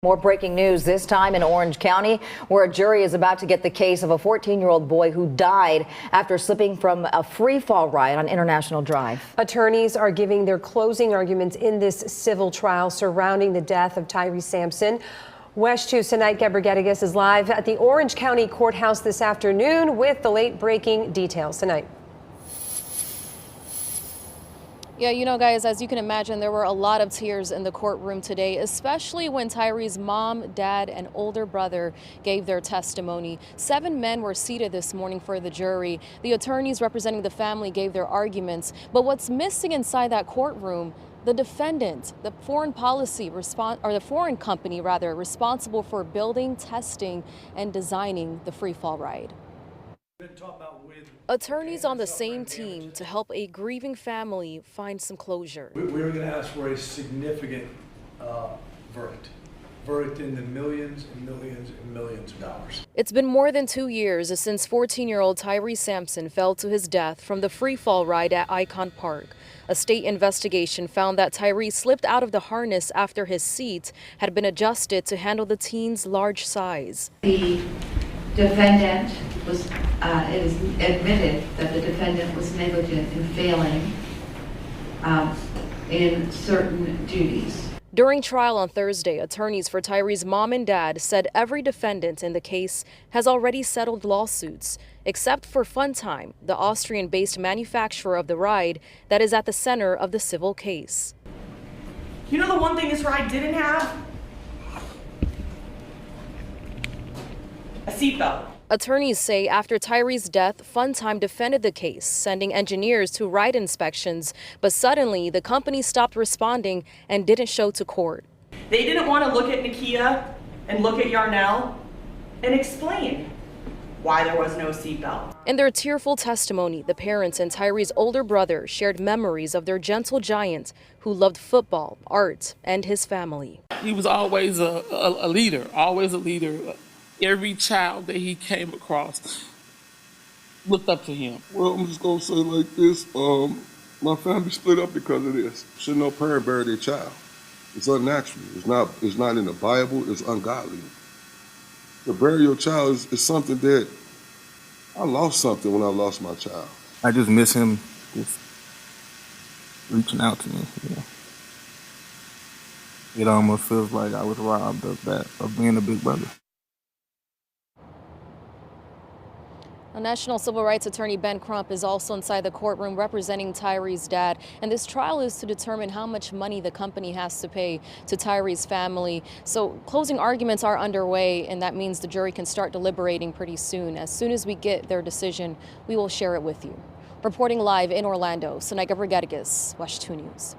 More breaking news, this time in Orange County, where a jury is about to get the case of a 14-year-old boy who died after slipping from a free-fall ride on International Drive. Attorneys are giving their closing arguments in this civil trial surrounding the death of Tyree Sampson. WESH 2's Tonight Gebrigedigas is live at the Orange County Courthouse this afternoon with the late-breaking details tonight. Yeah, you know, guys, as you can imagine, there were a lot of tears in the courtroom today, especially when Tyree's mom, dad, and older brother gave their testimony. 7 men were seated this morning for the jury. The attorneys representing the family gave their arguments. But what's missing inside that courtroom? The defendant, the foreign company responsible for building, testing, and designing the free fall ride. Attorneys on the same team to help a grieving family find some closure. We were going to ask for a significant verdict in the millions and millions and millions of dollars. It's been more than 2 years since 14-year-old Tyree Sampson fell to his death from the free fall ride at Icon Park. A state investigation found that Tyree slipped out of the harness after his seat had been adjusted to handle the teen's large size. The defendant was, it is admitted that the defendant was negligent in failing in certain duties. During trial on Thursday, attorneys for Tyree's mom and dad said every defendant in the case has already settled lawsuits, except for Funtime, the Austrian-based manufacturer of the ride that is at the center of the civil case. You know the one thing this ride didn't have? A seatbelt. Attorneys say after Tyree's death, Funtime defended the case, sending engineers to ride inspections, but suddenly the company stopped responding and didn't show to court. They didn't want to look at Nakia and look at Yarnell and explain why there was no seatbelt. In their tearful testimony, the parents and Tyree's older brother shared memories of their gentle giant who loved football, art, and his family. He was always a leader, always a leader. Every child that he came across looked up to him. Well, I'm just gonna say like this, my family split up because of this. Should no parent bury their child. It's unnatural. It's not in the Bible, it's ungodly. To bury your child is something that, I lost something when I lost my child. I just miss him just reaching out to me, you know. It almost feels like I was robbed of that, of being a big brother. A national civil rights attorney Ben Crump is also inside the courtroom representing Tyree's dad. And this trial is to determine how much money the company has to pay to Tyree's family. So closing arguments are underway, and that means the jury can start deliberating pretty soon. As soon as we get their decision, we will share it with you. Reporting live in Orlando, Sonaika Brigadigas, WESH 2 News.